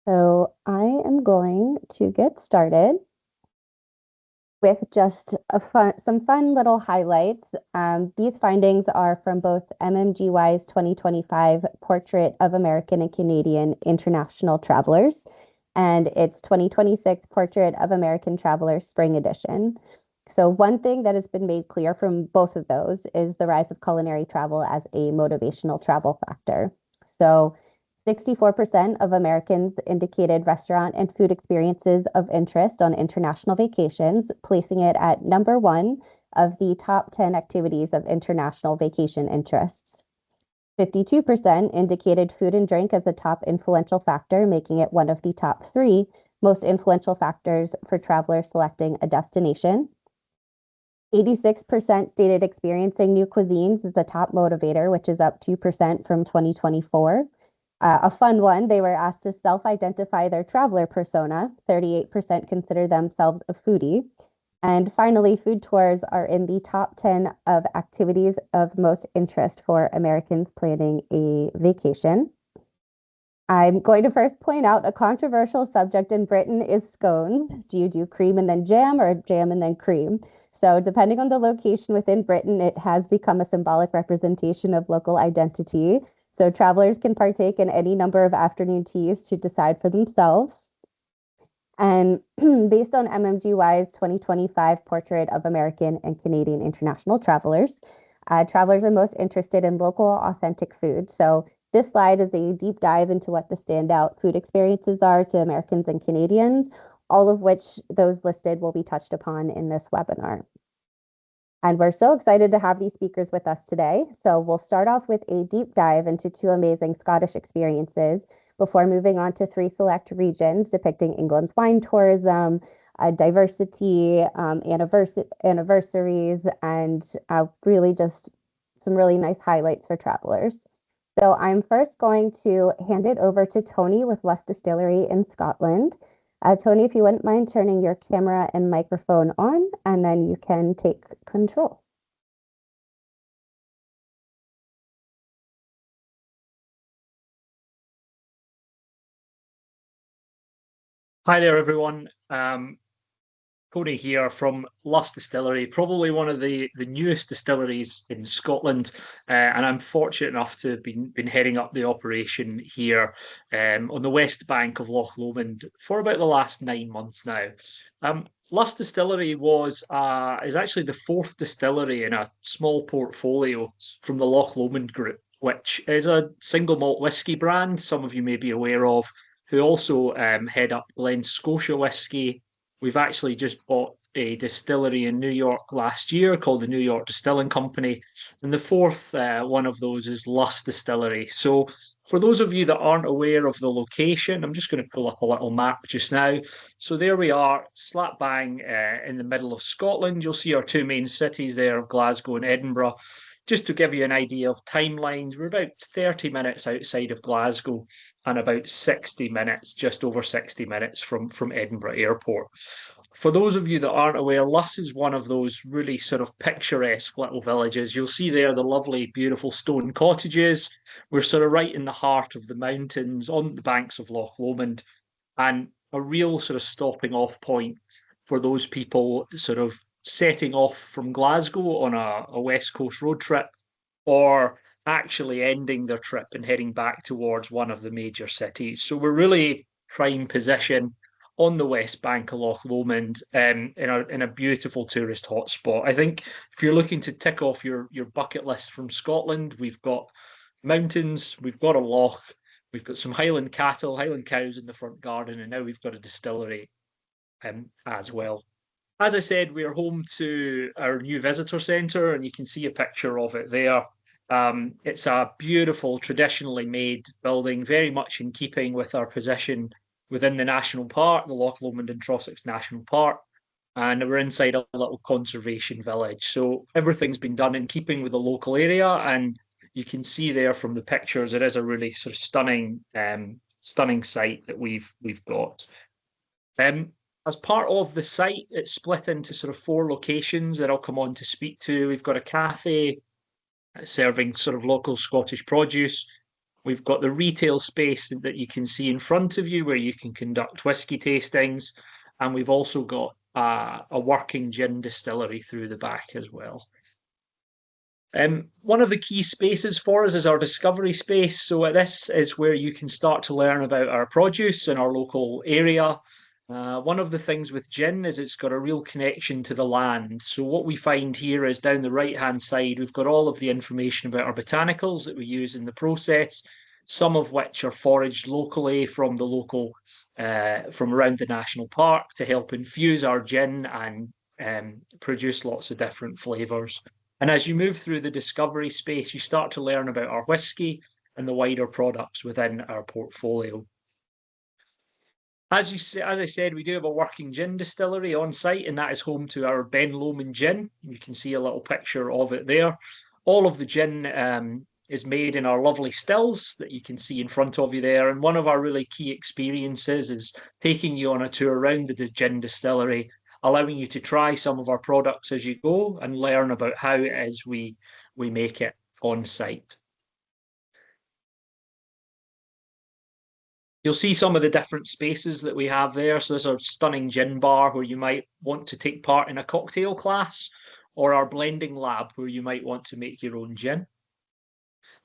So I am going to get started with just some fun little highlights. These findings are from both MMGY's 2025 Portrait of American and Canadian International Travelers and its 2026 Portrait of American Travelers Spring Edition. So one thing that has been made clear from both of those is the rise of culinary travel as a motivational travel factor. So 64% of Americans indicated restaurant and food experiences of interest on international vacations, placing it at number one of the top 10 activities of international vacation interests. 52% indicated food and drink as a top influential factor, making it one of the top three most influential factors for travelers selecting a destination. 86% stated experiencing new cuisines as a top motivator, which is up 2% from 2024. A fun one, they were asked to self-identify their traveler persona. 38% consider themselves a foodie. And finally, food tours are in the top 10 of activities of most interest for Americans planning a vacation. I'm going to first point out a controversial subject in Britain is scones. Do you do cream and then jam or jam and then cream? So depending on the location within Britain, it has become a symbolic representation of local identity. So travelers can partake in any number of afternoon teas to decide for themselves. And based on MMGY's 2025 Portrait of American and Canadian International Travelers, travelers are most interested in local, authentic food. So this slide is a deep dive into what the standout food experiences are to Americans and Canadians, all of which those listed will be touched upon in this webinar. And we're so excited to have these speakers with us today. So we'll start off with a deep dive into two amazing Scottish experiences before moving on to three select regions depicting England's wine tourism, diversity, anniversaries, and really just some really nice highlights for travelers. So I'm first going to hand it over to Tony with Luss Distillery in Scotland. Tony, if you wouldn't mind turning your camera and microphone on, and then you can take control. Hi there, everyone. Tony here from Luss Distillery, probably one of the newest distilleries in Scotland, and I'm fortunate enough to have been heading up the operation here on the west bank of Loch Lomond for about the last 9 months now. Luss Distillery is actually the fourth distillery in a small portfolio from the Loch Lomond Group, which is a single malt whisky brand some of you may be aware of, who also head up Glen Scotia Whisky. We've actually just bought a distillery in New York last year called the New York Distilling Company. And the fourth one of those is Luss Distillery. So, for those of you that aren't aware of the location, I'm just going to pull up a little map just now. So, there we are, slap bang in the middle of Scotland. You'll see our two main cities there, Glasgow and Edinburgh. Just to give you an idea of timelines, we're about 30 minutes outside of Glasgow and about 60 minutes, just over 60 minutes from Edinburgh Airport. For those of you that aren't aware, Luss is one of those really sort of picturesque little villages. You'll see there the lovely, beautiful stone cottages. We're sort of right in the heart of the mountains on the banks of Loch Lomond, and a real sort of stopping off point for those people sort of setting off from Glasgow on a West Coast road trip, or actually ending their trip and heading back towards one of the major cities. So we're really prime position on the west bank of Loch Lomond, in a beautiful tourist hotspot. I think if you're looking to tick off your bucket list from Scotland, we've got mountains, we've got a loch, we've got some Highland cattle, Highland cows in the front garden, and now we've got a distillery as well. As I said, we are home to our new visitor centre, and you can see a picture of it there. It's a beautiful, traditionally made building, very much in keeping with our position within the national park, the Loch Lomond and Trossachs National Park. And we're inside a little conservation village. So everything's been done in keeping with the local area. And you can see there from the pictures, it is a really sort of stunning site that we've got. As part of the site, it's split into sort of four locations that I'll come on to speak to. We've got a cafe serving sort of local Scottish produce. We've got the retail space that you can see in front of you where you can conduct whisky tastings. And we've also got a working gin distillery through the back as well. One of the key spaces for us is our discovery space. So this is where you can start to learn about our produce in our local area. One of the things with gin is it's got a real connection to the land. So what we find here is down the right-hand side, we've got all of the information about our botanicals that we use in the process, some of which are foraged locally from the local, from around the national park to help infuse our gin and produce lots of different flavours. And as you move through the discovery space, you start to learn about our whisky and the wider products within our portfolio. As I said, we do have a working gin distillery on site, and that is home to our Ben Lomond gin. You can see a little picture of it there. All of the gin is made in our lovely stills that you can see in front of you there. And one of our really key experiences is taking you on a tour around the gin distillery, allowing you to try some of our products as you go and learn about how it is we make it on site. You'll see some of the different spaces that we have there. So there's our stunning gin bar where you might want to take part in a cocktail class, or our blending lab where you might want to make your own gin.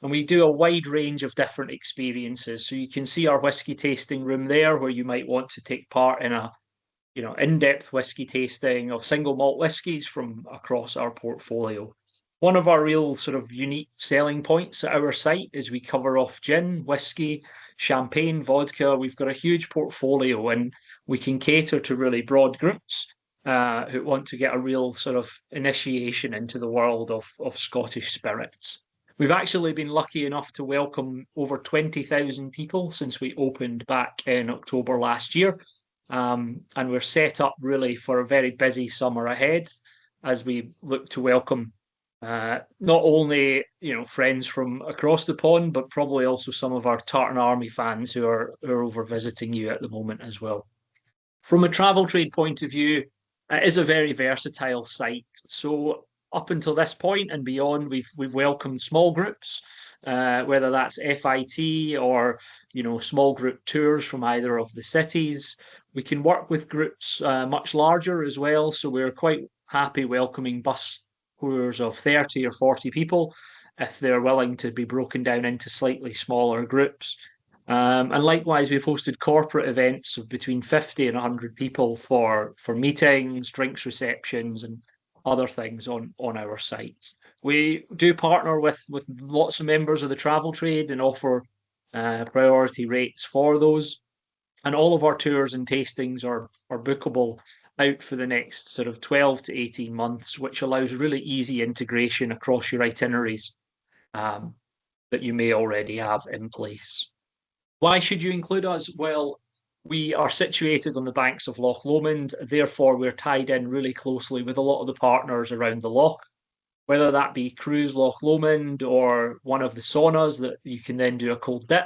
And we do a wide range of different experiences. So you can see our whisky tasting room there where you might want to take part in a in-depth whisky tasting of single malt whiskies from across our portfolio. One of our real sort of unique selling points at our site is we cover off gin, whiskey, champagne, vodka. We've got a huge portfolio and we can cater to really broad groups who want to get a real sort of initiation into the world of Scottish spirits. We've actually been lucky enough to welcome over 20,000 people since we opened back in October last year. And we're set up really for a very busy summer ahead as we look to welcome not only friends from across the pond, but probably also some of our Tartan Army fans who are over visiting you at the moment as well. From a travel trade point of view, it is a very versatile site. So up until this point and beyond, we've welcomed small groups, whether that's FIT or small group tours from either of the cities. We can work with groups much larger as well, so we're quite happy welcoming bus tours of 30 or 40 people if they're willing to be broken down into slightly smaller groups. And likewise, we've hosted corporate events of between 50 and 100 people for meetings, drinks receptions, and other things on our sites. We do partner with lots of members of the travel trade and offer priority rates for those. And all of our tours and tastings are bookable out for the next sort of 12 to 18 months, which allows really easy integration across your itineraries that you may already have in place. Why should you include us? Well, we are situated on the banks of Loch Lomond, therefore we're tied in really closely with a lot of the partners around the loch, whether that be Cruise Loch Lomond or one of the saunas that you can then do a cold dip.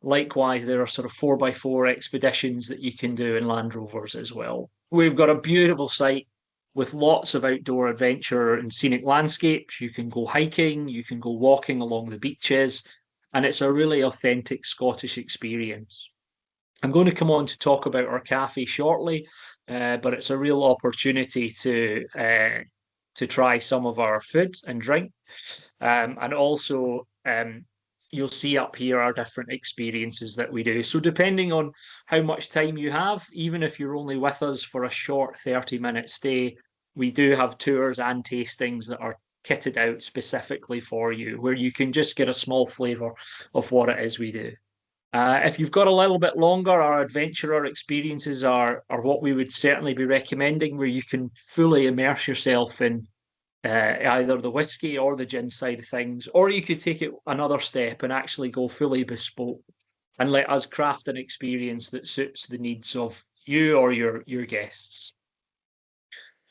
Likewise, there are sort of 4x4 expeditions that you can do in Land Rovers as well. We've got a beautiful site with lots of outdoor adventure and scenic landscapes. You can go hiking, you can go walking along the beaches, and it's a really authentic Scottish experience. I'm going to come on to talk about our cafe shortly, but it's a real opportunity to try some of our food and drink. And also, you'll see up here our different experiences that we do. So depending on how much time you have, even if you're only with us for a short 30-minute stay, we do have tours and tastings that are kitted out specifically for you, where you can just get a small flavour of what it is we do. If you've got a little bit longer, our adventurer experiences are what we would certainly be recommending, where you can fully immerse yourself in either the whiskey or the gin side of things, or you could take it another step and actually go fully bespoke and let us craft an experience that suits the needs of you or your guests.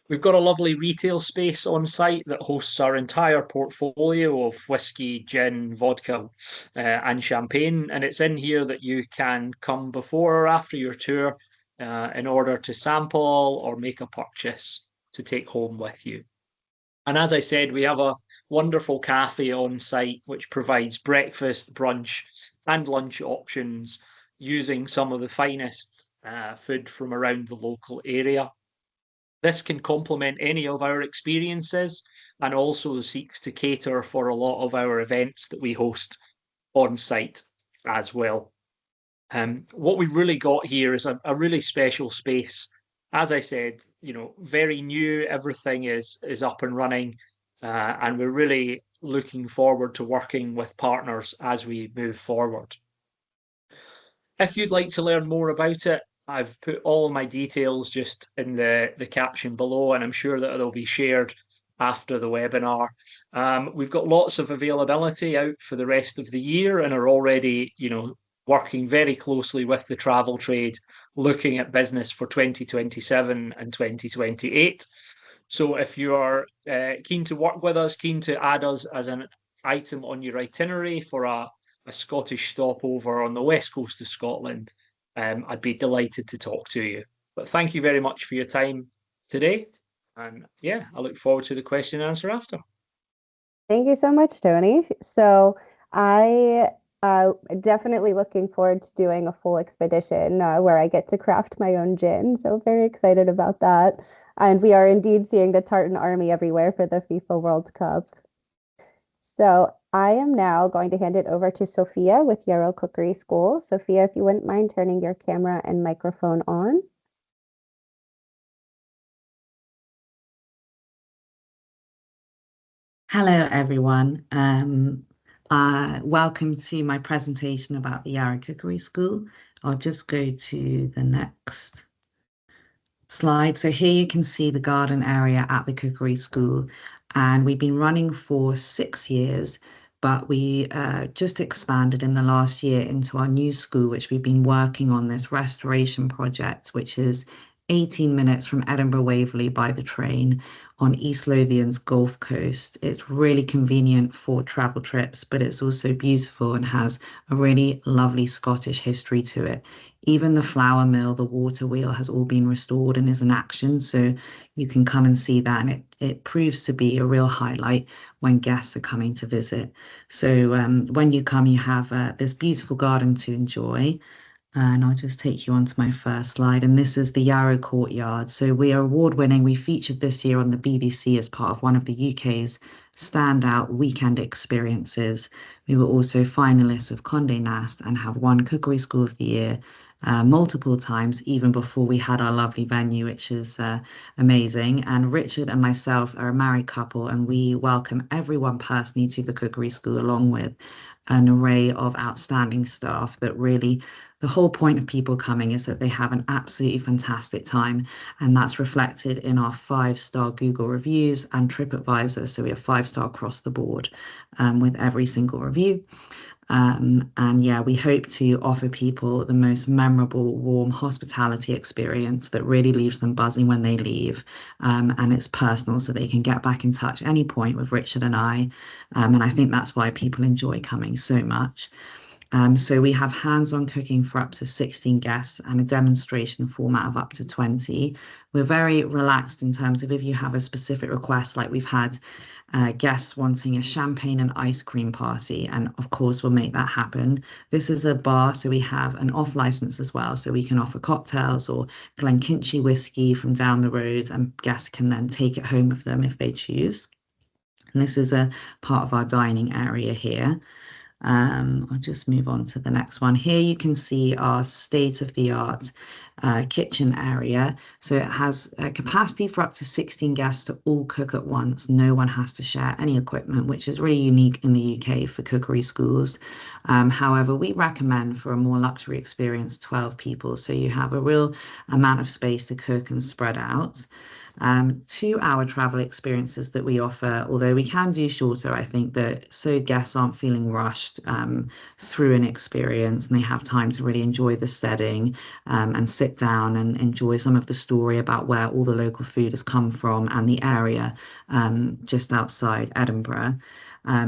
We've got a lovely retail space on site that hosts our entire portfolio of whiskey, gin, vodka, and champagne. And it's in here that you can come before or after your tour in order to sample or make a purchase to take home with you. And as I said, we have a wonderful cafe on site which provides breakfast, brunch, and lunch options using some of the finest food from around the local area. This can complement any of our experiences and also seeks to cater for a lot of our events that we host on site as well. What we've really got here is a really special space. As I said, very new. Everything is up and running, and we're really looking forward to working with partners as we move forward. If you'd like to learn more about it, I've put all of my details just in the caption below, and I'm sure that they'll be shared after the webinar. We've got lots of availability out for the rest of the year and are already, working very closely with the travel trade, looking at business for 2027 and 2028. So if you are keen to work with us, keen to add us as an item on your itinerary for a Scottish stopover on the west coast of Scotland, I'd be delighted to talk to you. But thank you very much for your time today. And yeah, I look forward to the question and answer after. Thank you so much, Tony. So I definitely looking forward to doing a full expedition where I get to craft my own gin. So very excited about that. And we are indeed seeing the tartan army everywhere for the FIFA World Cup. So I am now going to hand it over to Sophia with Yarrow Cookery School. Sophia, if you wouldn't mind turning your camera and microphone on. Hello, everyone. Welcome to my presentation about the Yarrow Cookery School. I'll just go to the next slide. So here you can see the garden area at the Cookery School, and we've been running for 6 years, but we just expanded in the last year into our new school, which we've been working on this restoration project, which is 18 minutes from Edinburgh Waverley by the train on East Lothian's Gulf Coast. It's really convenient for travel trips, but it's also beautiful and has a really lovely Scottish history to it. Even the flour mill, the water wheel has all been restored and is in action, so you can come and see that, and it proves to be a real highlight when guests are coming to visit. So when you come, you have this beautiful garden to enjoy. And I'll just take you on to my first slide. And this is the Yarrow Courtyard. So we are award-winning. We featured this year on the BBC as part of one of the UK's standout weekend experiences. We were also finalists with Condé Nast and have won Cookery School of the Year multiple times, even before we had our lovely venue, which is amazing. And Richard and myself are a married couple, and we welcome everyone personally to the Cookery School, along with an array of outstanding staff that really, the whole point of people coming is that they have an absolutely fantastic time, and that's reflected in our 5-star Google reviews and TripAdvisor. So we have 5-star across the board with every single review. And yeah, we hope to offer people the most memorable, warm hospitality experience that really leaves them buzzing when they leave. And it's personal, so they can get back in touch at any point with Richard and I. And I think that's why people enjoy coming so much. So we have hands-on cooking for up to 16 guests and a demonstration format of up to 20. We're very relaxed in terms of if you have a specific request, like we've had guests wanting a champagne and ice cream party, and of course we'll make that happen. This is a bar, so we have an off license as well, so we can offer cocktails or Glenkinchie whiskey from down the road, and guests can then take it home with them if they choose. And this is a part of our dining area here. I'll just move on to the next one. Here you can see our state-of-the-art kitchen area. So it has a capacity for up to 16 guests to all cook at once. No one has to share any equipment, which is really unique in the UK for cookery schools. However, we recommend for a more luxury experience 12 people, so you have a real amount of space to cook and spread out. 2-hour travel experiences that we offer, although we can do shorter, I think, that so guests aren't feeling rushed through an experience, and they have time to really enjoy the setting and sit down and enjoy some of the story about where all the local food has come from and the area just outside Edinburgh.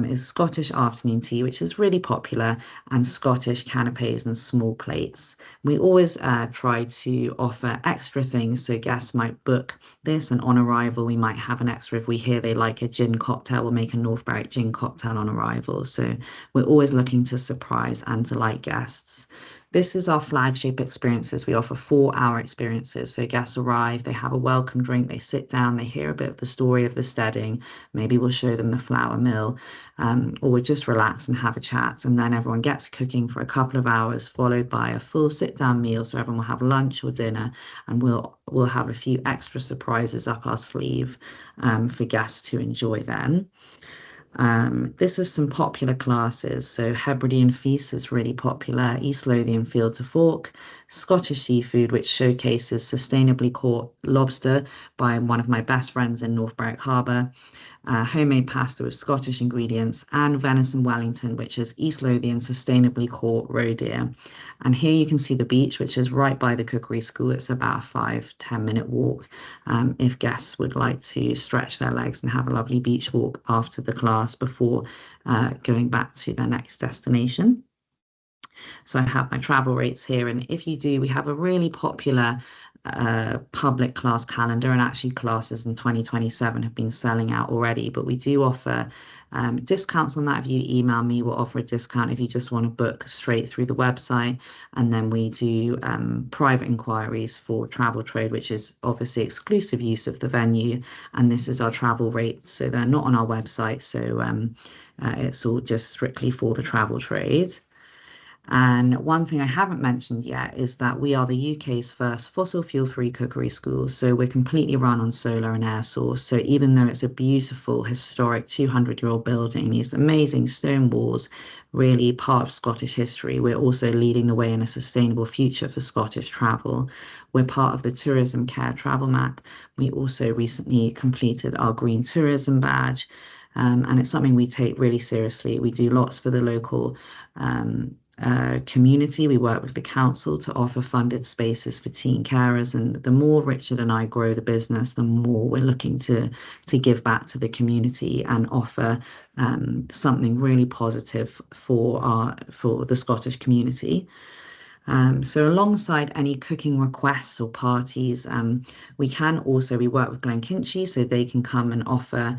is Scottish afternoon tea, which is really popular, and Scottish canapes and small plates. We always try to offer extra things, so guests might book this, and on arrival we might have an extra. If we hear they like a gin cocktail, we'll make a North Berwick gin cocktail on arrival. So we're always looking to surprise and delight guests. This is our flagship experiences. We offer 4-hour experiences. So guests arrive, they have a welcome drink, they sit down, they hear a bit of the story of the steading. Maybe we'll show them the flour mill, or we'll just relax and have a chat. And then everyone gets cooking for a couple of hours, followed by a full sit-down meal. So everyone will have lunch or dinner, and we'll have a few extra surprises up our sleeve for guests to enjoy then. This is some popular classes. So Hebridean Feast is really popular, East Lothian Field to Fork, Scottish Seafood, which showcases sustainably caught lobster by one of my best friends in North Berwick Harbour, homemade pasta with Scottish ingredients, and Venison Wellington, which is East Lothian sustainably caught roe deer. And here you can see the beach, which is right by the Cookery School. It's about a 5-10 minute walk if guests would like to stretch their legs and have a lovely beach walk after the class before going back to their next destination. So I have my travel rates here, and if you do, we have a really popular public class calendar, and actually classes in 2027 have been selling out already, but we do offer discounts on that. If you email me, we'll offer a discount if you just want to book straight through the website. And then we do private inquiries for travel trade, which is obviously exclusive use of the venue, and this is our travel rates, so they're not on our website, so it's all just strictly for the travel trade. And one thing I haven't mentioned yet is that we are the UK's first fossil fuel-free cookery school. So we're completely run on solar and air source. So even though it's a beautiful, historic 200-year-old building, these amazing stone walls, really part of Scottish history, we're also leading the way in a sustainable future for Scottish travel. We're part of the Tourism Care Travel Map. We also recently completed our Green Tourism Badge. And it's something we take really seriously. We do lots for the local community. We work with the council to offer funded spaces for teen carers, and the more Richard and I grow the business, the more we're looking to give back to the community and offer something really positive for the Scottish community. So alongside any cooking requests or parties, we work with Glenkinchie, so they can come and offer,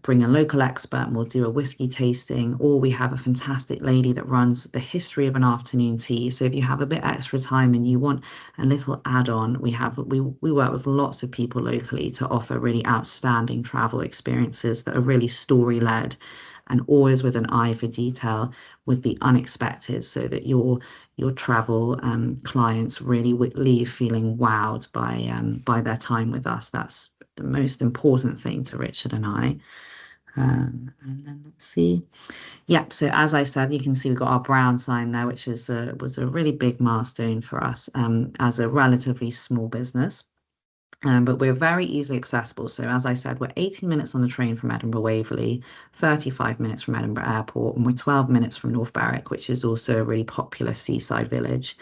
bring a local expert and we'll do a whiskey tasting, or we have a fantastic lady that runs the history of an afternoon tea. So if you have a bit extra time and you want a little add-on, we work with lots of people locally to offer really outstanding travel experiences that are really story-led, and always with an eye for detail with the unexpected, so that your travel clients really leave feeling wowed by their time with us. That's the most important thing to Richard and I. And then let's see. Yep, so as I said, you can see we've got our brown sign there, which was a really big milestone for us as a relatively small business. But we're very easily accessible. So as I said, we're 18 minutes on the train from Edinburgh Waverley, 35 minutes from Edinburgh Airport, and we're 12 minutes from North Berwick, which is also a really popular seaside village.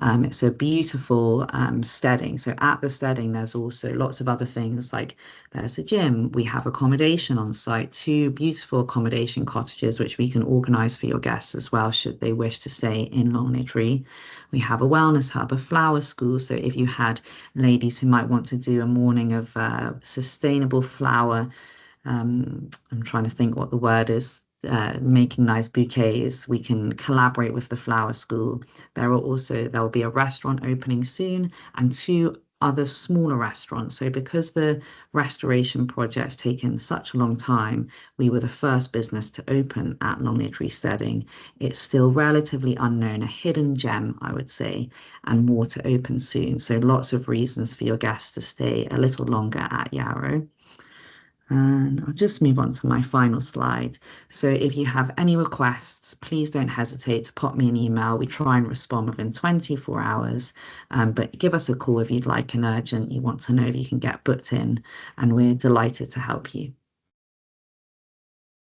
It's a beautiful steading. So at the steading, there's also lots of other things, like there's a gym. We have accommodation on site, 2 beautiful accommodation cottages, which we can organise for your guests as well, should they wish to stay in Longniddry. We have a wellness hub, a flower school. So if you had ladies who might want to do a morning of sustainable flower, I'm trying to think what the word is, making nice bouquets, we can collaborate with the flower school. There will be a restaurant opening soon, and 2 other smaller restaurants. So because the restoration project's taken such a long time, we were the first business to open at Longniddry Steading. It's still relatively unknown, a hidden gem, I would say, and more to open soon. So lots of reasons for your guests to stay a little longer at Yarrow. And I'll just move on to my final slide. So if you have any requests, please don't hesitate to pop me an email. We try and respond within 24 hours, but give us a call if you'd like an urgent, you want to know if you can get booked in, and we're delighted to help you.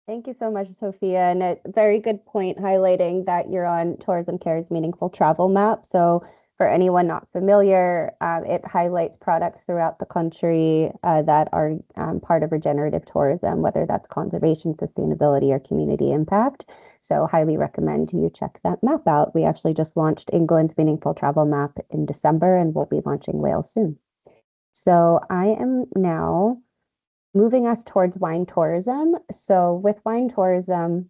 Thank you so much, Sophia. And a very good point highlighting that you're on Tourism Care's Meaningful Travel Map. So For anyone not familiar, it highlights products throughout the country that are part of regenerative tourism, whether that's conservation, sustainability, or community impact. So highly recommend you check that map out. We actually just launched England's Meaningful Travel Map in December, and we'll be launching Wales soon. So I am now moving us towards wine tourism. So with wine tourism,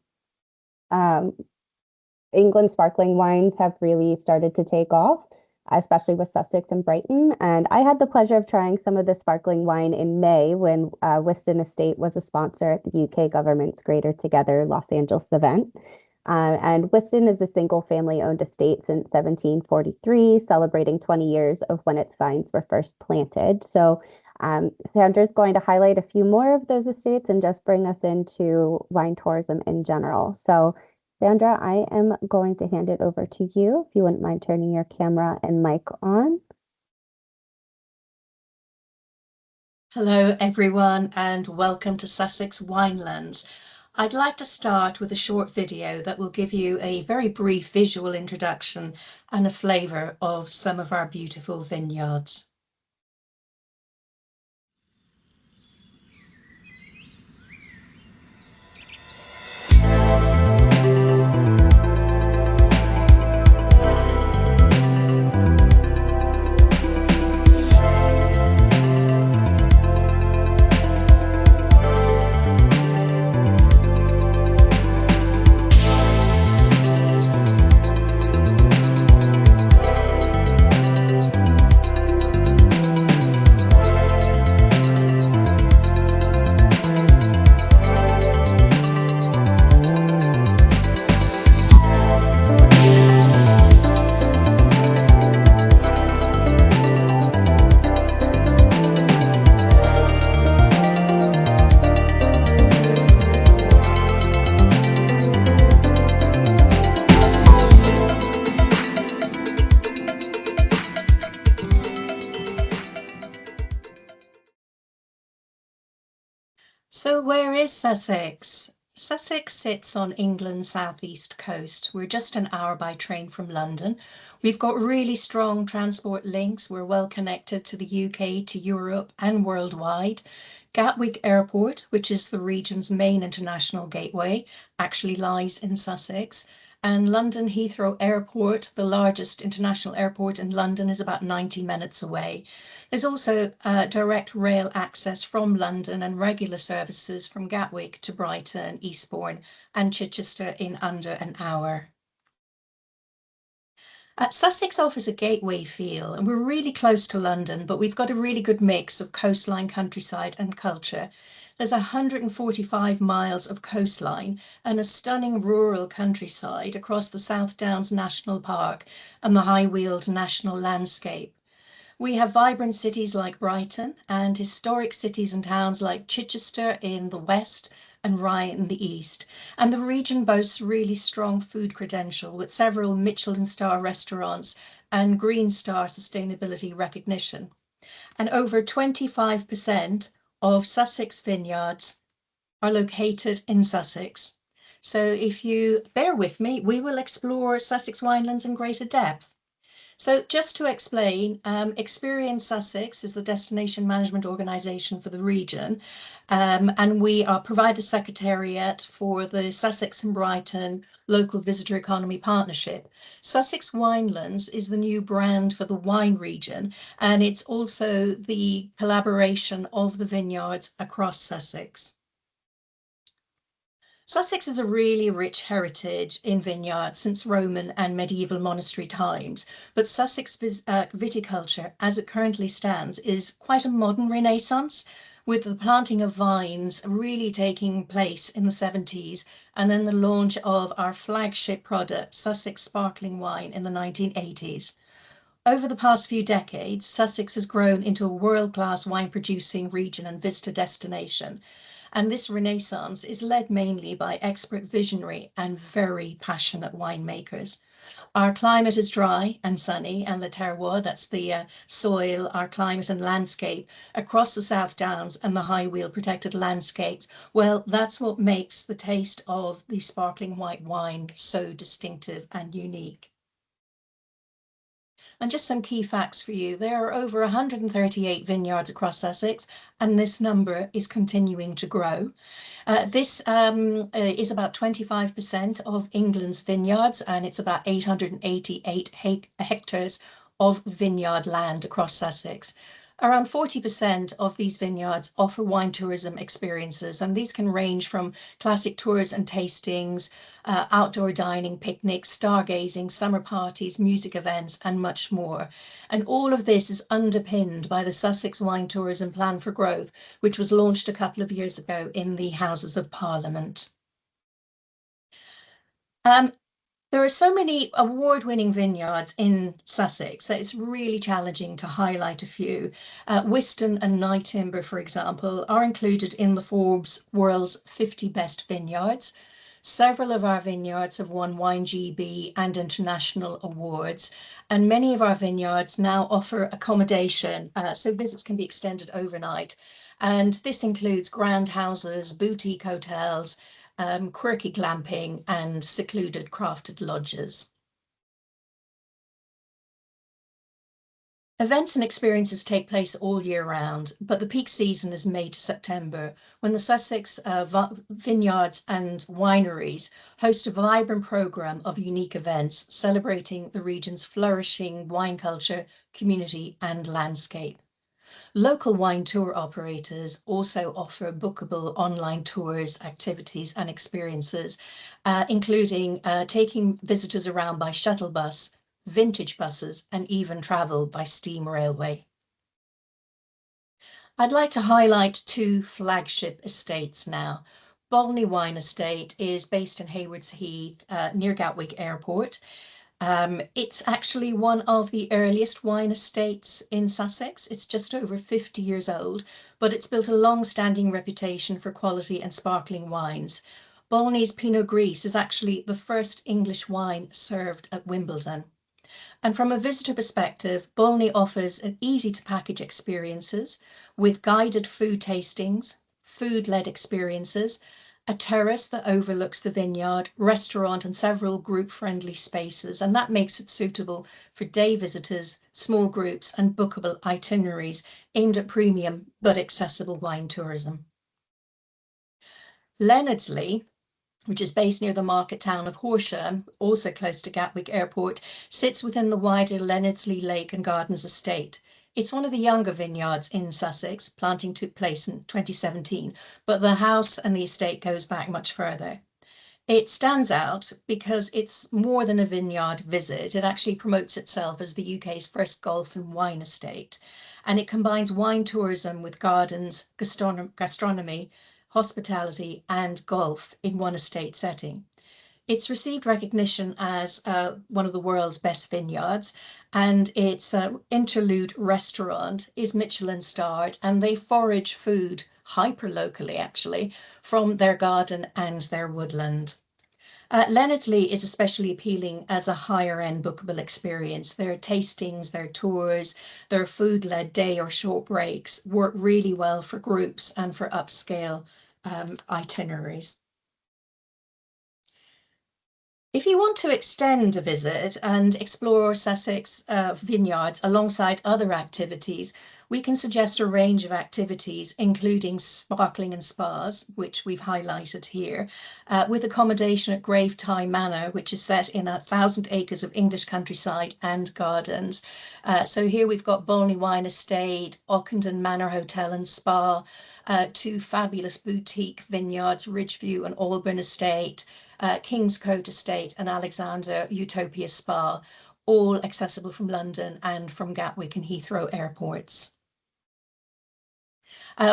England sparkling wines have really started to take off, especially with Sussex and Brighton. And I had the pleasure of trying some of the sparkling wine in May when Whiston Estate was a sponsor at the UK government's Greater Together Los Angeles event. And Whiston is a single family owned estate since 1743, celebrating 20 years of when its vines were first planted. So Sandra's going to highlight a few more of those estates and just bring us into wine tourism in general. So Sandra, I am going to hand it over to you, if you wouldn't mind turning your camera and mic on. Hello, everyone, and welcome to Sussex Winelands. I'd like to start with a short video that will give you a very brief visual introduction and a flavour of some of our beautiful vineyards. So where is Sussex? Sussex sits on England's southeast coast. We're just an hour by train from London. We've got really strong transport links. We're well connected to the UK, to Europe and worldwide. Gatwick Airport, which is the region's main international gateway, actually lies in Sussex. And London Heathrow Airport, the largest international airport in London, is about 90 minutes away. There's also direct rail access from London and regular services from Gatwick to Brighton, Eastbourne and Chichester in under an hour. Sussex offers a gateway feel, and we're really close to London, but we've got a really good mix of coastline, countryside and culture. There's 145 miles of coastline and a stunning rural countryside across the South Downs National Park and the High Weald National Landscape. We have vibrant cities like Brighton and historic cities and towns like Chichester in the west and Rye in the east. And the region boasts really strong food credential with several Michelin star restaurants and Green Star sustainability recognition. And over 25% of Sussex vineyards are located in Sussex. So if you bear with me, we will explore Sussex winelands in greater depth. So just to explain, Experience Sussex is the destination management organisation for the region, and we provide the secretariat for the Sussex and Brighton Local Visitor Economy Partnership. Sussex Winelands is the new brand for the wine region, and it's also the collaboration of the vineyards across Sussex. Sussex has a really rich heritage in vineyards since Roman and medieval monastery times, but Sussex viticulture, as it currently stands, is quite a modern renaissance, with the planting of vines really taking place in the 70s, and then the launch of our flagship product, Sussex Sparkling Wine, in the 1980s. Over the past few decades, Sussex has grown into a world-class wine-producing region and visitor destination. And this renaissance is led mainly by expert visionary and very passionate winemakers. Our climate is dry and sunny, and the terroir, that's the soil, our climate and landscape across the South Downs and the High Weald protected landscapes, well, that's what makes the taste of the sparkling white wine so distinctive and unique. And just some key facts for you. There are over 138 vineyards across Sussex, and this number is continuing to grow. This is about 25% of England's vineyards, and it's about 888 hectares of vineyard land across Sussex. Around 40% of these vineyards offer wine tourism experiences, and these can range from classic tours and tastings, outdoor dining, picnics, stargazing, summer parties, music events, and much more. And all of this is underpinned by the Sussex Wine Tourism Plan for Growth, which was launched a couple of years ago in the Houses of Parliament. There are so many award-winning vineyards in Sussex that it's really challenging to highlight a few. Whiston and Nightimber, for example, are included in the Forbes World's 50 Best Vineyards. Several of our vineyards have won Wine GB and international awards, and many of our vineyards now offer accommodation, so visits can be extended overnight. And this includes grand houses, boutique hotels, quirky glamping, and secluded crafted lodges. Events and experiences take place all year round, but the peak season is May to September, when the Sussex vineyards and wineries host a vibrant programme of unique events celebrating the region's flourishing wine culture, community, and landscape. Local wine tour operators also offer bookable online tours, activities, and experiences, including taking visitors around by shuttle bus, vintage buses, and even travel by steam railway. I'd like to highlight two flagship estates now. Bolney Wine Estate is based in Haywards Heath, near Gatwick Airport. It's actually one of the earliest wine estates in Sussex. It's just over 50 years old, but it's built a long-standing reputation for quality and sparkling wines. Bolney's Pinot Gris is actually the first English wine served at Wimbledon. And from a visitor perspective, Bolney offers easy-to-package experiences with guided food tastings, food-led experiences, a terrace that overlooks the vineyard, restaurant, and several group-friendly spaces, and that makes it suitable for day visitors, small groups, and bookable itineraries aimed at premium but accessible wine tourism. Leonardsley, which is based near the market town of Horsham, also close to Gatwick Airport, sits within the wider Leonardsley Lake and Gardens estate. It's one of the younger vineyards in Sussex. Planting took place in 2017, but the house and the estate goes back much further. It stands out because it's more than a vineyard visit. It actually promotes itself as the UK's first golf and wine estate, and it combines wine tourism with gardens, gastronomy, hospitality, and golf in one estate setting. It's received recognition as one of the world's best vineyards, and its interlude restaurant is Michelin starred, and they forage food hyper-locally, actually, from their garden and their woodland. Leonardsley is especially appealing as a higher-end bookable experience. Their tastings, their tours, their food-led day or short breaks work really well for groups and for upscale itineraries. If you want to extend a visit and explore Sussex vineyards alongside other activities, we can suggest a range of activities, including sparkling and spas, which we've highlighted here, with accommodation at Gravetye Manor, which is set in 1,000 acres of English countryside and gardens. So here we've got Bolney Wine Estate, Ockenden Manor Hotel and Spa, two fabulous boutique vineyards, Ridgeview and Alburn Estate, Kingscote Estate and Alexander Utopia Spa, all accessible from London and from Gatwick and Heathrow airports.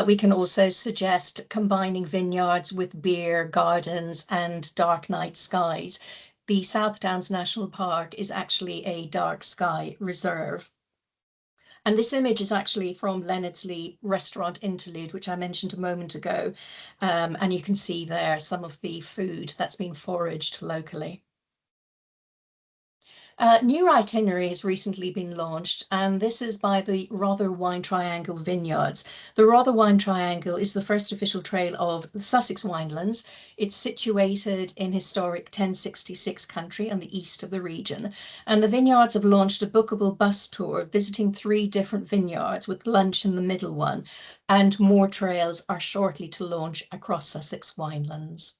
We can also suggest combining vineyards with beer, gardens, and dark night skies. The South Downs National Park is actually a dark sky reserve. And this image is actually from Leonardsley Restaurant Interlude, which I mentioned a moment ago. And you can see there some of the food that's been foraged locally. New itinerary has recently been launched, and this is by the Rother Wine Triangle Vineyards. The Rother Wine Triangle is the first official trail of the Sussex winelands. It's situated in historic 1066 country on the east of the region, and the vineyards have launched a bookable bus tour visiting 3 different vineyards with lunch in the middle one, and more trails are shortly to launch across Sussex winelands.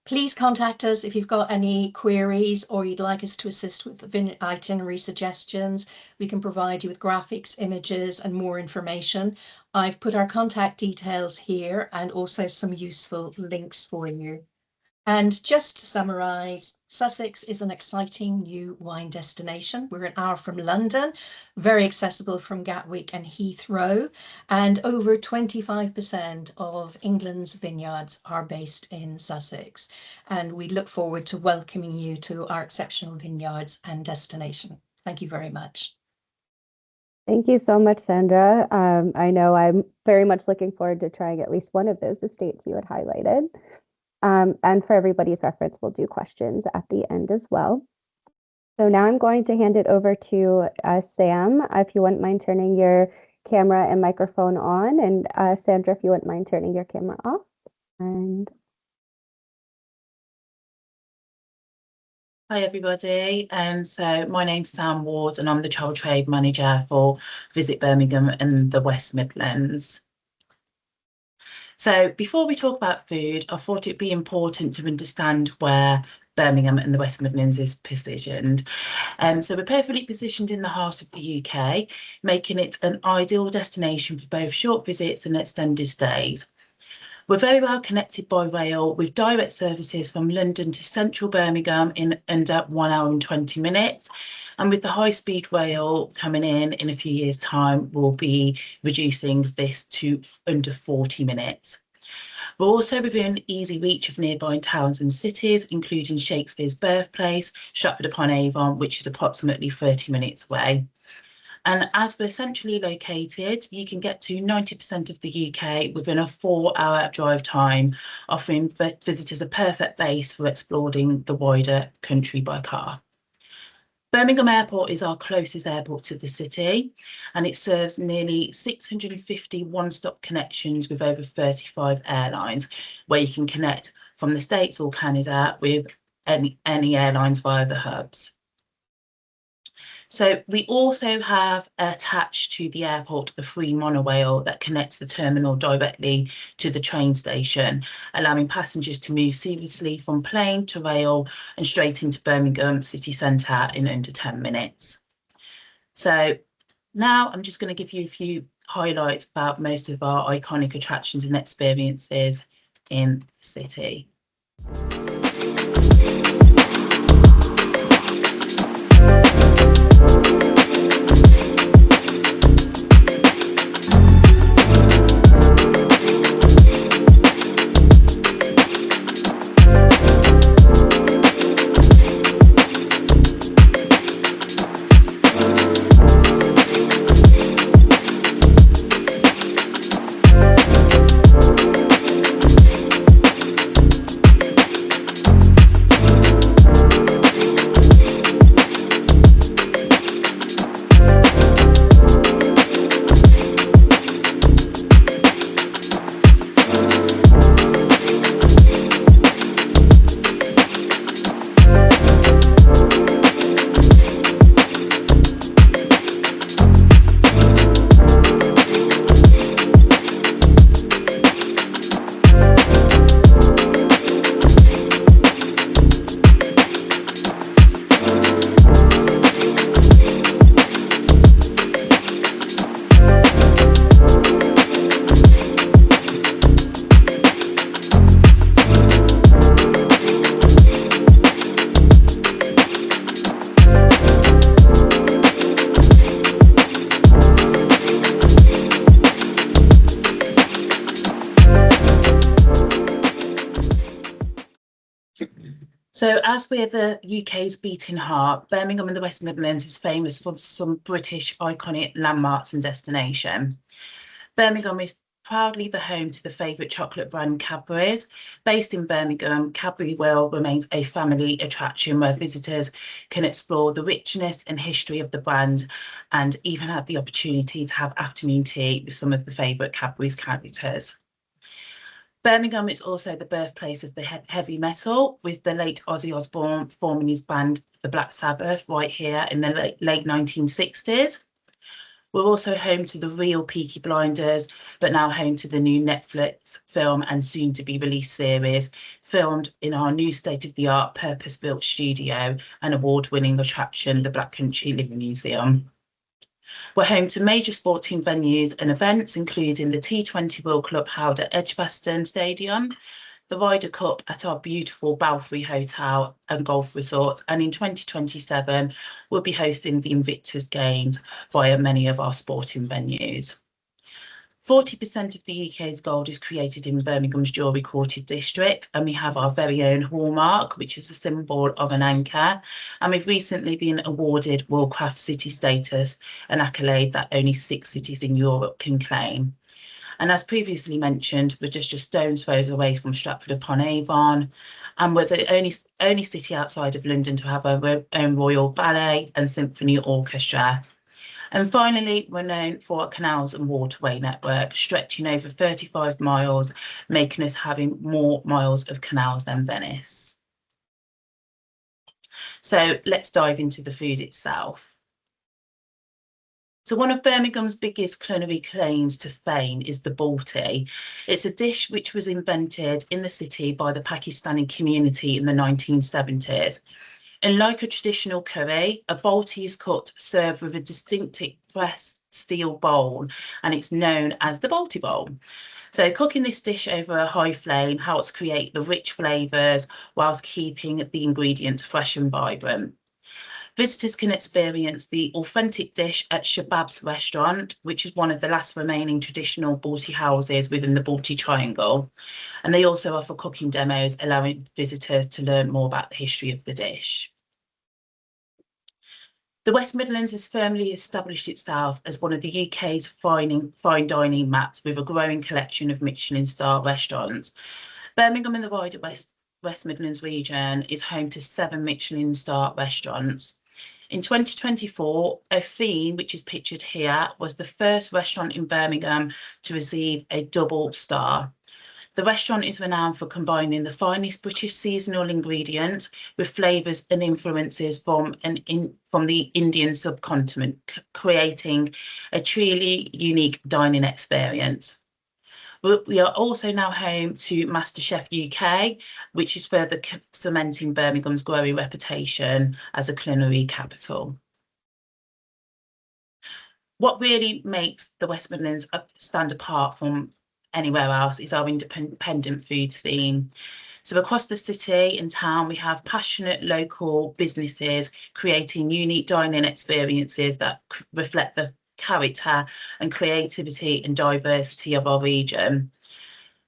Please contact us if you've got any queries or you'd like us to assist with itinerary suggestions. We can provide you with graphics, images and more information. I've put our contact details here and also some useful links for you. And just to summarise, Sussex is an exciting new wine destination. We're an hour from London, very accessible from Gatwick and Heathrow, and over 25% of England's vineyards are based in Sussex. And we look forward to welcoming you to our exceptional vineyards and destination. Thank you very much. Thank you so much, Sandra. I know I'm very much looking forward to trying at least one of those estates you had highlighted. And for everybody's reference, we'll do questions at the end as well. So now I'm going to hand it over to Sam, if you wouldn't mind turning your camera and microphone on, and Sandra, if you wouldn't mind turning your camera off. And hi everybody, so my name's Sam Ward and I'm the Travel Trade Manager for Visit Birmingham and the West Midlands. So before we talk about food, I thought it'd be important to understand where Birmingham and the West Midlands is positioned. So we're perfectly positioned in the heart of the UK, making it an ideal destination for both short visits and extended stays. We're very well connected by rail with direct services from London to central Birmingham in under 1 hour and 20 minutes. And with the high-speed rail coming in a few years' time, we'll be reducing this to under 40 minutes. We're also within easy reach of nearby towns and cities, including Shakespeare's birthplace, Stratford-upon-Avon, which is approximately 30 minutes away. And as we're centrally located, you can get to 90% of the UK within a 4-hour drive time, offering visitors a perfect base for exploring the wider country by car. Birmingham Airport is our closest airport to the city, and it serves nearly 650 one-stop connections with over 35 airlines, where you can connect from the States or Canada with any airlines via the hubs. So we also have attached to the airport the free monorail that connects the terminal directly to the train station, allowing passengers to move seamlessly from plane to rail and straight into Birmingham city centre in under 10 minutes. So now I'm just going to give you a few highlights about most of our iconic attractions and experiences in the city. So as we're the UK's beating heart, Birmingham and the West Midlands is famous for some British iconic landmarks and destination. Birmingham is proudly the home to the favourite chocolate brand Cadbury's. Based in Birmingham, Cadbury World remains a family attraction where visitors can explore the richness and history of the brand and even have the opportunity to have afternoon tea with some of the favourite Cadbury's characters. Birmingham is also the birthplace of the heavy metal, with the late Ozzy Osbourne forming his band, the Black Sabbath, right here in the late 1960s. We're also home to the real Peaky Blinders, but now home to the new Netflix film and soon to be released series, filmed in our new state-of-the-art purpose-built studio and award-winning attraction, the Black Country Living Museum. We're home to major sporting venues and events, including the T20 World Club held at Edgbaston Stadium, the Ryder Cup at our beautiful Balfour Hotel and Golf Resort, and in 2027 we'll be hosting the Invictus Games via many of our sporting venues. 40% of the UK's gold is created in Birmingham's Jewellery Quarter district, and we have our very own hallmark, which is a symbol of an anchor, and we've recently been awarded World Craft City status, an accolade that only 6 cities in Europe can claim. And as previously mentioned, we're just a stone's throw away from Stratford-upon-Avon, and we're the only city outside of London to have our own Royal Ballet and Symphony Orchestra. And finally, we're known for our canals and waterway network, stretching over 35 miles, making us having more miles of canals than Venice. So let's dive into the food itself. So one of Birmingham's biggest culinary claims to fame is the balti. It's a dish which was invented in the city by the Pakistani community in the 1970s. And like a traditional curry, a balti is cooked, served with a distinctive pressed steel bowl, and it's known as the balti bowl. So cooking this dish over a high flame helps create the rich flavours whilst keeping the ingredients fresh and vibrant. Visitors can experience the authentic dish at Shabab's restaurant, which is one of the last remaining traditional balti houses within the Balti Triangle. And they also offer cooking demos, allowing visitors to learn more about the history of the dish. The West Midlands has firmly established itself as one of the UK's fine dining maps, with a growing collection of Michelin star restaurants. Birmingham and the wider West Midlands region is home to 7 Michelin star restaurants. In 2024, a theme, which is pictured here, was the first restaurant in Birmingham to receive a double star. The restaurant is renowned for combining the finest British seasonal ingredients with flavours and influences from the Indian subcontinent, creating a truly unique dining experience. We are also now home to MasterChef UK, which is further cementing Birmingham's growing reputation as a culinary capital. What really makes the West Midlands stand apart from anywhere else is our independent food scene. So across the city and town, we have passionate local businesses creating unique dining experiences that reflect the character and creativity and diversity of our region.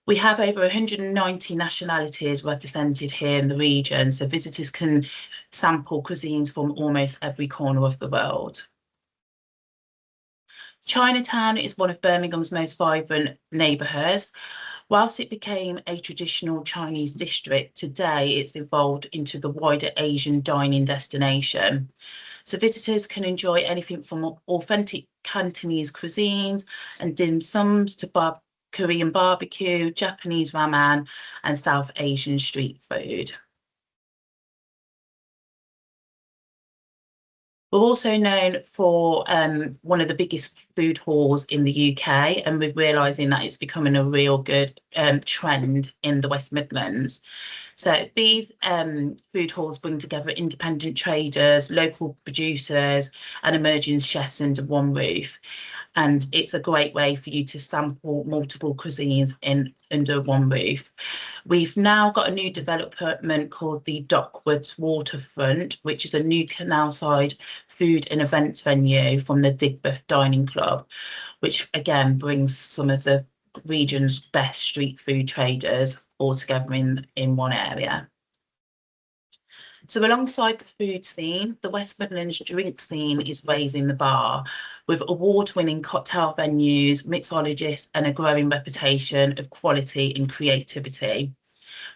We have over 190 nationalities represented here in the region, so visitors can sample cuisines from almost every corner of the world. Chinatown is one of Birmingham's most vibrant neighbourhoods. Whilst it became a traditional Chinese district, today it's evolved into the wider Asian dining destination. So visitors can enjoy anything from authentic Cantonese cuisines and dim sums to Korean barbecue, Japanese ramen, and South Asian street food. We're also known for one of the biggest food halls in the UK, and we're realising that it's becoming a real good trend in the West Midlands. So these food halls bring together independent traders, local producers, and emerging chefs under one roof. And it's a great way for you to sample multiple cuisines under one roof. We've now got a new development called the Dockwoods Waterfront, which is a new canal-side food and events venue from the Digbeth Dining Club, which again brings some of the region's best street food traders all together in one area. So alongside the food scene, the West Midlands drink scene is raising the bar with award-winning cocktail venues, mixologists, and a growing reputation of quality and creativity.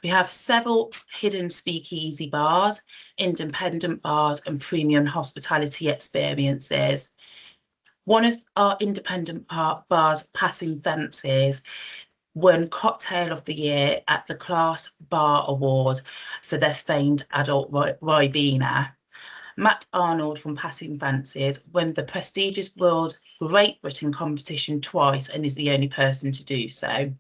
We have several hidden speakeasy bars, independent bars, and premium hospitality experiences. One of our independent bars, Passing Fences, won Cocktail of the Year at the Class Bar Award for their famed adult Ribena. Matt Arnold from Passing Fancies won the prestigious World Great Britain competition twice and is the only person to do so.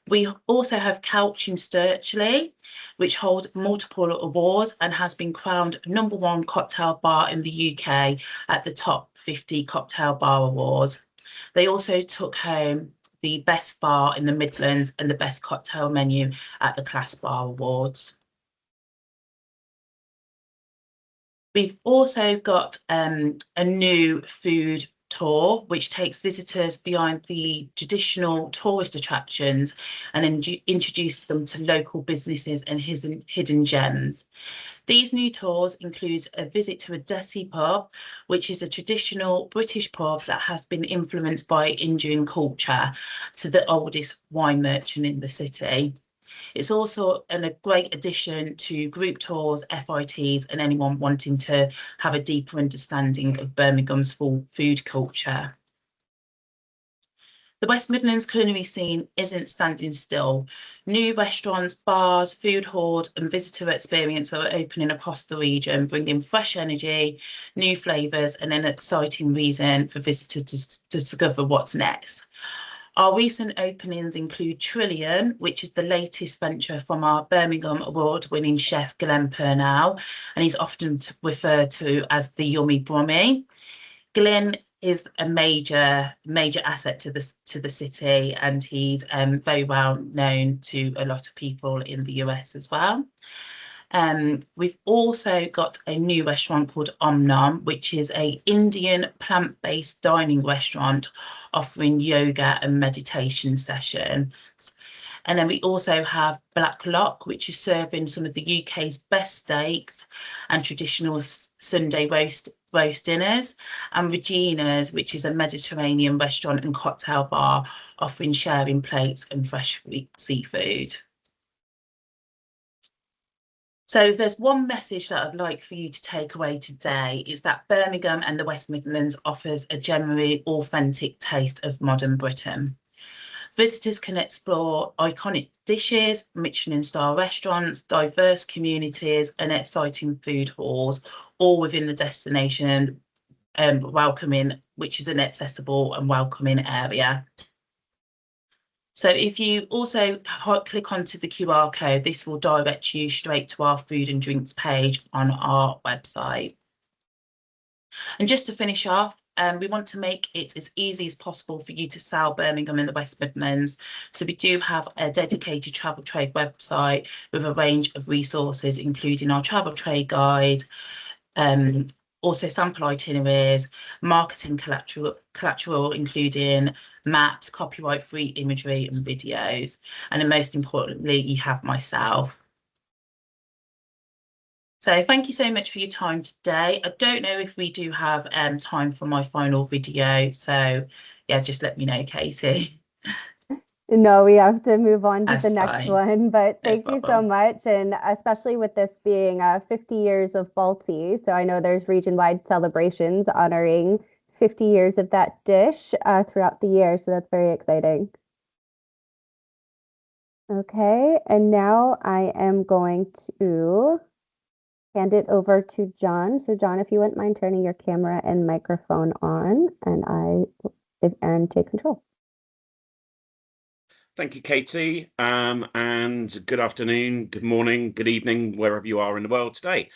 We also have Couch in Sturchley, which holds multiple awards and has been crowned #1 cocktail bar in the UK at the Top 50 Cocktail Bar Awards. They also took home the Best Bar in the Midlands and the Best Cocktail Menu at the Class Bar Awards. We've also got a new food tour, which takes visitors beyond the traditional tourist attractions and introduces them to local businesses and hidden gems. These new tours include a visit to a Desi pub, which is a traditional British pub that has been influenced by Indian culture, to the oldest wine merchant in the city. It's also a great addition to group tours, FITs, and anyone wanting to have a deeper understanding of Birmingham's food culture. The West Midlands culinary scene isn't standing still. New restaurants, bars, food halls, and visitor experience are opening across the region, bringing fresh energy, new flavours, and an exciting reason for visitors to discover what's next. Our recent openings include Trillion, which is the latest venture from our Birmingham award-winning chef Glenn Purnell, and he's often referred to as the Yummy Brummy. Glenn is a major asset to the city, and he's very well known to a lot of people in the US as well. We've also got a new restaurant called Omnom, which is an Indian plant-based dining restaurant offering yoga and meditation sessions. And then we also have Black Lock, which is serving some of the UK's best steaks and traditional Sunday roast dinners, and Regina's, which is a Mediterranean restaurant and cocktail bar offering sharing plates and fresh seafood. So there's one message that I'd like for you to take away today, is that Birmingham and the West Midlands offers a genuinely authentic taste of modern Britain. Visitors can explore iconic dishes, Michelin-star restaurants, diverse communities, and exciting food halls, all within the destination which is an accessible and welcoming area. So if you also click onto the QR code, this will direct you straight to our food and drinks page on our website. And just to finish off, we want to make it as easy as possible for you to sell Birmingham in the West Midlands. So we do have a dedicated travel trade website with a range of resources, including our travel trade guide, also sample itineraries, marketing collateral, including maps, copyright-free imagery and videos. And then most importantly, you have myself. So thank you so much for your time today. I don't know if we do have time for my final video. So yeah, just let me know, Katie. No, we have to move on to That's the next fine. one, but No thank you so problem. much. And especially with this being 50 years of Balti, so I know there's region-wide celebrations honoring 50 years of that dish throughout the year, so that's very exciting. Okay, and now I am going to hand it over to John. So John, if you wouldn't mind turning your camera and microphone on, and take control. Thank you, Katie, and good afternoon, good morning, good evening, wherever you are in the world today.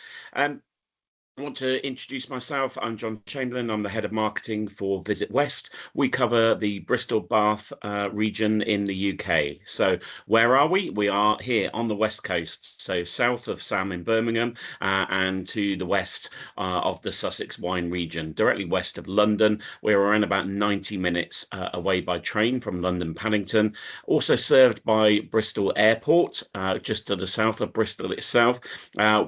I want to introduce myself. I'm John Chamberlain. I'm the head of marketing for Visit West. We cover the Bristol Bath region in the UK. So where are we? We are here on the west coast, so south of Sam in Birmingham and to the west of the Sussex wine region, directly west of London. We're around about 90 minutes away by train from London Paddington. Also served by Bristol Airport, just to the south of Bristol itself.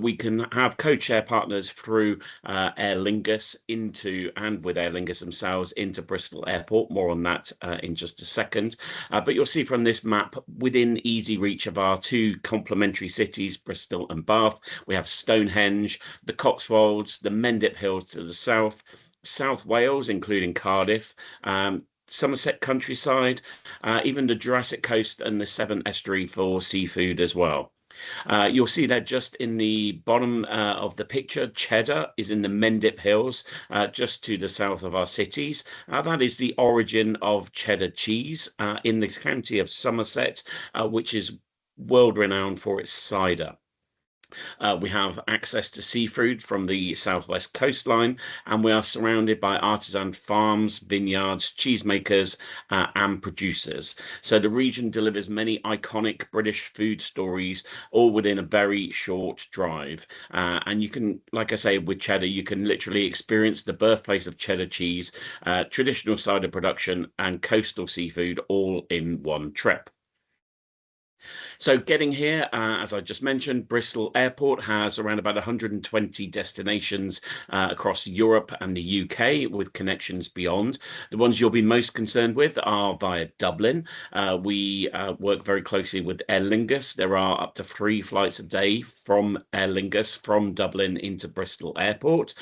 We can have co-chair partners through Aer Lingus into and with Aer Lingus themselves into Bristol Airport. More on that in just a second. But you'll see from this map, within easy reach of our two complementary cities, Bristol and Bath, we have Stonehenge, the Cotswolds, the Mendip Hills to the south, South Wales, including Cardiff, Somerset countryside, even the Jurassic Coast and the Severn Estuary for seafood as well. You'll see that just in the bottom of the picture, Cheddar is in the Mendip Hills, just to the south of our cities. That is the origin of cheddar cheese in the county of Somerset, which is world renowned for its cider. We have access to seafood from the southwest coastline, and we are surrounded by artisan farms, vineyards, cheesemakers, and producers. So the region delivers many iconic British food stories, all within a very short drive. And you can, like I say, with cheddar, you can literally experience the birthplace of cheddar cheese, traditional cider production, and coastal seafood all in one trip. So getting here, as I just mentioned, Bristol Airport has around about 120 destinations across Europe and the UK with connections beyond. The ones you'll be most concerned with are via Dublin. We work very closely with Aer Lingus. There are up to 3 flights a day from Aer Lingus from Dublin into Bristol Airport,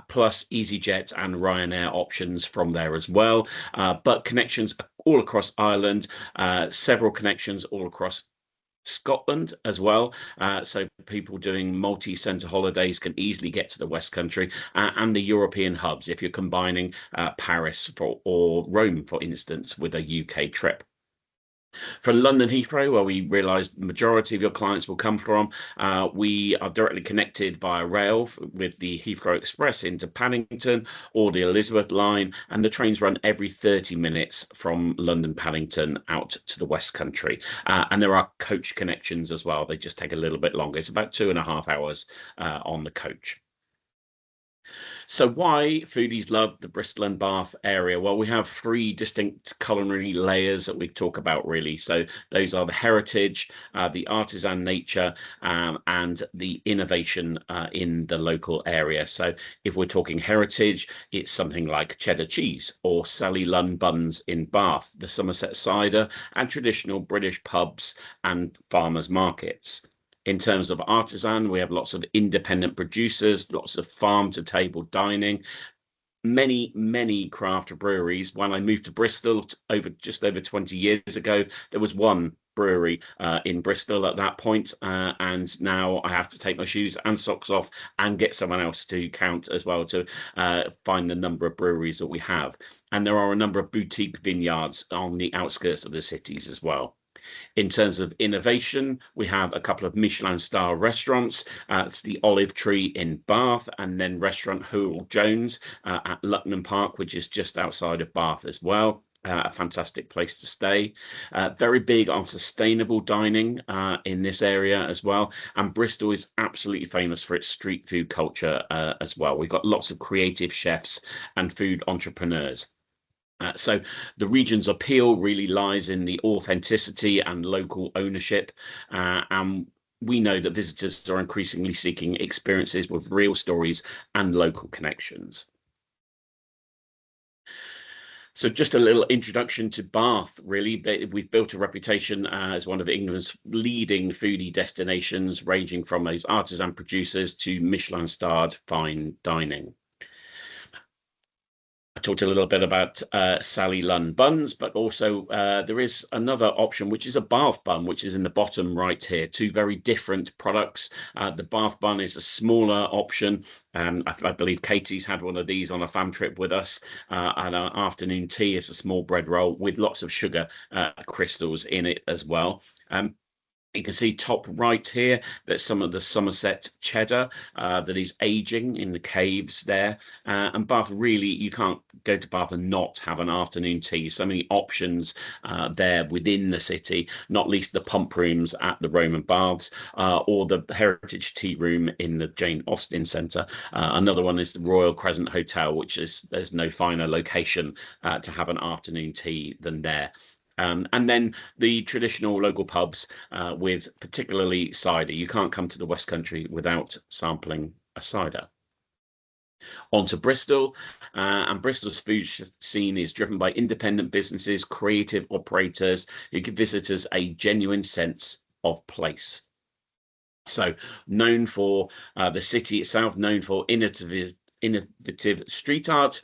plus EasyJet and Ryanair options from there as well. But connections all across Ireland, several connections all across Scotland as well, so people doing multi-centre holidays can easily get to the West Country, and the European hubs if you're combining Paris or Rome, for instance, with a UK trip. For London Heathrow, where we realise the majority of your clients will come from, we are directly connected via rail with the Heathrow Express into Paddington or the Elizabeth line, and the trains run every 30 minutes from London Paddington out to the West Country. And there are coach connections as well. They just take a little bit longer. It's about 2.5 hours on the coach. So why foodies love the Bristol and Bath area? Well, we have 3 distinct culinary layers that we talk about really. So those are the heritage, the artisan nature, and the innovation in the local area. So if we're talking heritage, it's something like cheddar cheese or Sally Lunn buns in Bath, the Somerset cider, and traditional British pubs and farmers markets. In terms of artisan, we have lots of independent producers, lots of farm to table dining, many craft breweries. When I moved to Bristol just over 20 years ago, there was one brewery in Bristol at that point, and now I have to take my shoes and socks off and get someone else to count as well to find the number of breweries that we have. And there are a number of boutique vineyards on the outskirts of the cities as well. In terms of innovation, we have a couple of Michelin star restaurants. It's the Olive Tree in Bath, and then restaurant Howell Jones at Lucknam Park, which is just outside of Bath as well. A fantastic place to stay. Very big on sustainable dining in this area as well. And Bristol is absolutely famous for its street food culture as well. We've got lots of creative chefs and food entrepreneurs. So the region's appeal really lies in the authenticity and local ownership, and we know that visitors are increasingly seeking experiences with real stories and local connections. So just a little introduction to Bath, really. We've built a reputation as one of England's leading foodie destinations, ranging from those artisan producers to Michelin-starred fine dining. I talked a little bit about Sally Lunn buns, but also there is another option, which is a Bath bun, which is in the bottom right here. 2 very different products. The Bath bun is a smaller option. I believe Katie's had one of these on a fam trip with us. And our afternoon tea is a small bread roll with lots of sugar crystals in it as well. You can see top right here that some of the Somerset cheddar that is aging in the caves there. And Bath, really, you can't go to Bath and not have an afternoon tea. So many options there within the city, not least the pump rooms at the Roman Baths or the Heritage Tea Room in the Jane Austen Centre. Another one is the Royal Crescent Hotel, which there's no finer location to have an afternoon tea than there. And then the traditional local pubs with particularly cider. You can't come to the West Country without sampling a cider. On to Bristol, and Bristol's food scene is driven by independent businesses, creative operators who give visitors a genuine sense of place. So known for the city itself, known for innovative street art,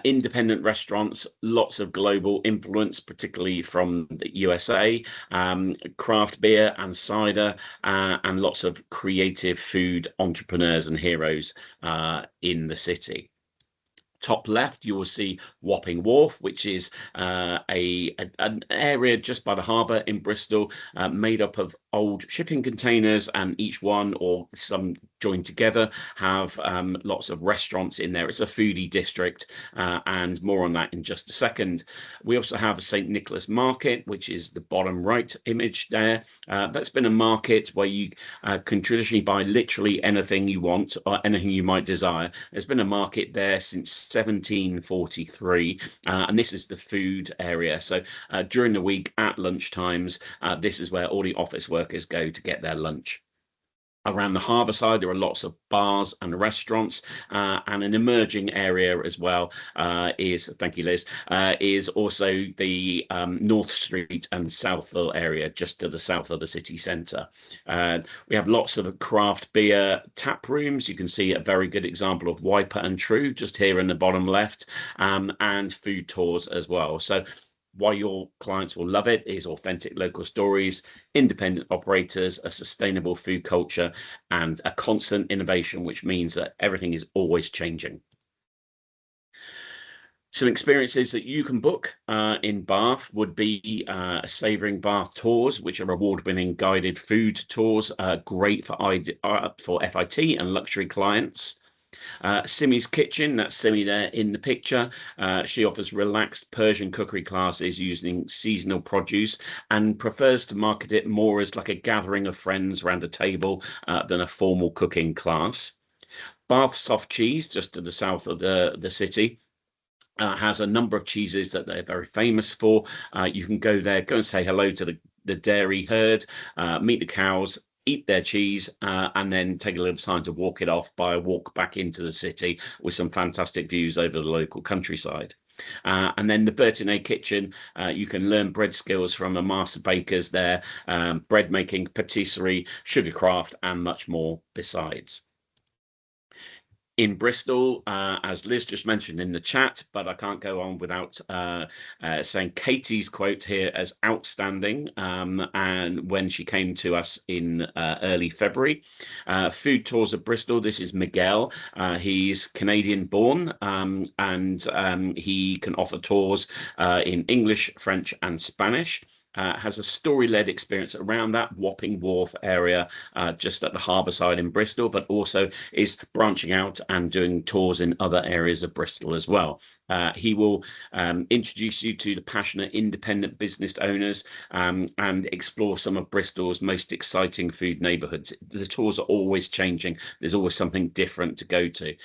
independent restaurants, lots of global influence, particularly from the USA, craft beer and cider, and lots of creative food entrepreneurs and heroes in the city. Top left, you will see Wapping Wharf, which is an area just by the harbour in Bristol, made up of old shipping containers, and each one or some joined together have lots of restaurants in there. It's a foodie district, and more on that in just a second. We also have St. Nicholas Market, which is the bottom right image there. That's been a market where you can traditionally buy literally anything you want or anything you might desire. There's been a market there since 1743, and this is the food area. So during the week at lunch times, this is where all the office workers go to get their lunch. Around the harbour side, there are lots of bars and restaurants, and an emerging area as well thank you, Liz, is also the North Street and Southville area, just to the south of the city centre. We have lots of craft beer tap rooms. You can see a very good example of Wiper and True just here in the bottom left, and food tours as well. So why your clients will love it is authentic local stories, independent operators, a sustainable food culture, and a constant innovation, which means that everything is always changing. Some experiences that you can book in Bath would be Savouring Bath tours, which are award-winning guided food tours, great for FIT and luxury clients. Simi's Kitchen, that's Simi there in the picture. She offers relaxed Persian cookery classes using seasonal produce and prefers to market it more as like a gathering of friends around a table than a formal cooking class. Bath Soft Cheese, just to the south of the city, has a number of cheeses that they're very famous for. You can go there, go and say hello to the dairy herd, meet the cows, eat their cheese, and then take a little time to walk it off by a walk back into the city with some fantastic views over the local countryside. And then the Burton Kitchen, you can learn bread skills from the master bakers there, bread making, patisserie, sugarcraft, and much more besides. In Bristol, as Liz just mentioned in the chat, but I can't go on without saying Katie's quote here as outstanding, and when she came to us in early February. Food Tours of Bristol, this is Miguel. He's Canadian born, and he can offer tours in English, French and Spanish. Has a story-led experience around that Wapping Wharf area, just at the harbour side in Bristol, but also is branching out and doing tours in other areas of Bristol as well. He will introduce you to the passionate independent business owners and explore some of Bristol's most exciting food neighbourhoods. The tours are always changing. There's always something different to go to.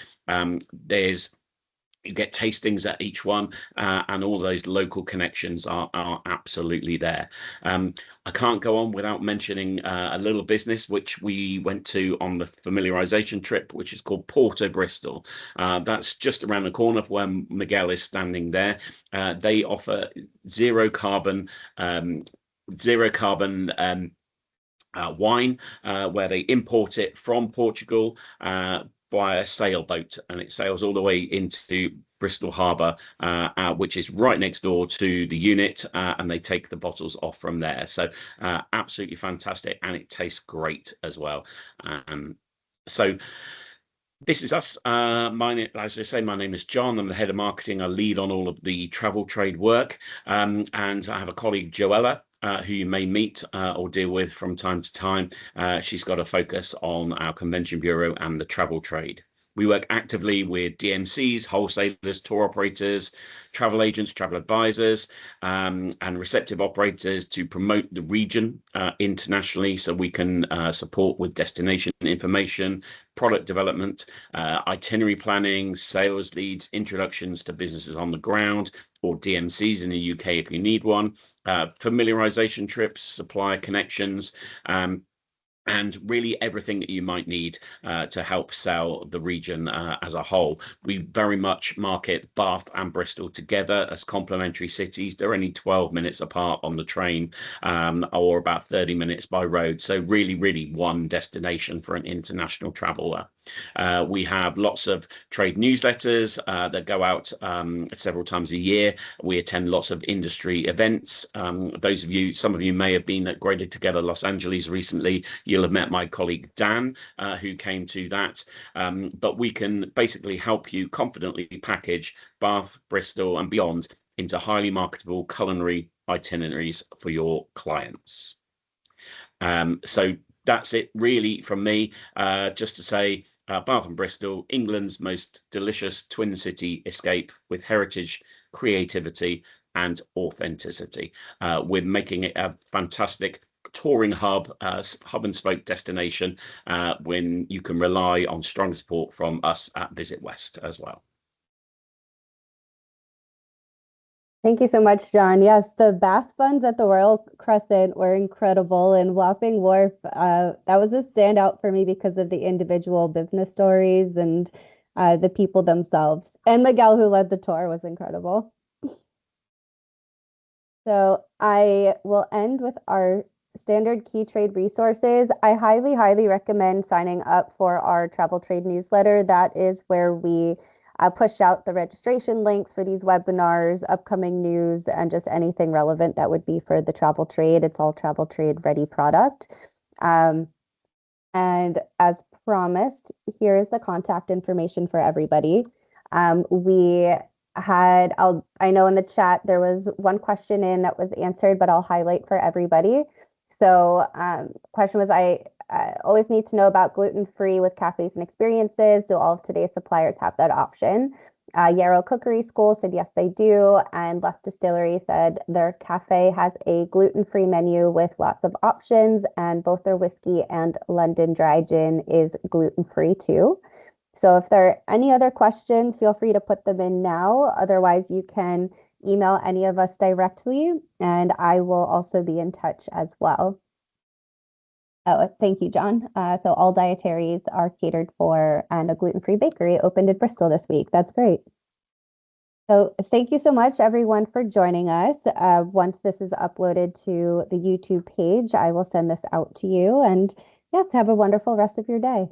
You get tastings at each one, and all those local connections are absolutely there. I can't go on without mentioning a little business which we went to on the familiarization trip, which is called Porto Bristol. That's just around the corner of where Miguel is standing there. They offer zero carbon wine, where they import it from Portugal by a sailboat, and it sails all the way into Bristol Harbour, which is right next door to the unit, and they take the bottles off from there. So absolutely fantastic, and it tastes great as well. So this is us. As I say, my name is John. I'm the head of marketing. I lead on all of the travel trade work, and I have a colleague, Joella, who you may meet or deal with from time to time. She's got a focus on our Convention Bureau and the travel trade. We work actively with DMCs, wholesalers, tour operators, travel agents, travel advisors, and receptive operators to promote the region internationally, so we can support with destination information, product development, itinerary planning, sales leads, introductions to businesses on the ground, or DMCs in the UK if you need one, familiarization trips, supplier connections, and really everything that you might need to help sell the region as a whole. We very much market Bath and Bristol together as complementary cities. They're only 12 minutes apart on the train, or about 30 minutes by road. So really, really one destination for an international traveller. We have lots of trade newsletters that go out several times a year. We attend lots of industry events. Some of you may have been at Greater Together Los Angeles recently. You'll have met my colleague Dan, who came to that. But we can basically help you confidently package Bath, Bristol and beyond into highly marketable culinary itineraries for your clients. So that's it really from me. Just to say, Bath and Bristol, England's most delicious twin city escape with heritage, creativity and authenticity. We're making it a fantastic touring hub and spoke destination when you can rely on strong support from us at Visit West as well. Thank you so much, John. Yes, the bath buns at the Royal Crescent were incredible, and Wapping Wharf, that was a standout for me because of the individual business stories and the people themselves. And the gal who led the tour was incredible. So I will end with our standard key trade resources. I highly, highly recommend signing up for our travel trade newsletter. That is where we push out the registration links for these webinars, upcoming news, and just anything relevant that would be for the travel trade. It's all travel trade ready product. And as promised, here is the contact information for everybody. I know in the chat there was one question in that was answered, but I'll highlight for everybody. So question was, I always need to know about gluten-free with cafes and experiences. Do all of today's suppliers have that option? Yarrow Cookery School said yes, they do. And Luss Distillery said their cafe has a gluten-free menu with lots of options, and both their whiskey and London dry gin is gluten-free too. So if there are any other questions, feel free to put them in now. Otherwise, you can email any of us directly, and I will also be in touch as well. Oh, thank you, John. So all dietaries are catered for, and a gluten-free bakery opened in Bristol this week. That's great. So thank you so much, everyone, for joining us. Once this is uploaded to the YouTube page, I will send this out to you. And yeah, have a wonderful rest of your day.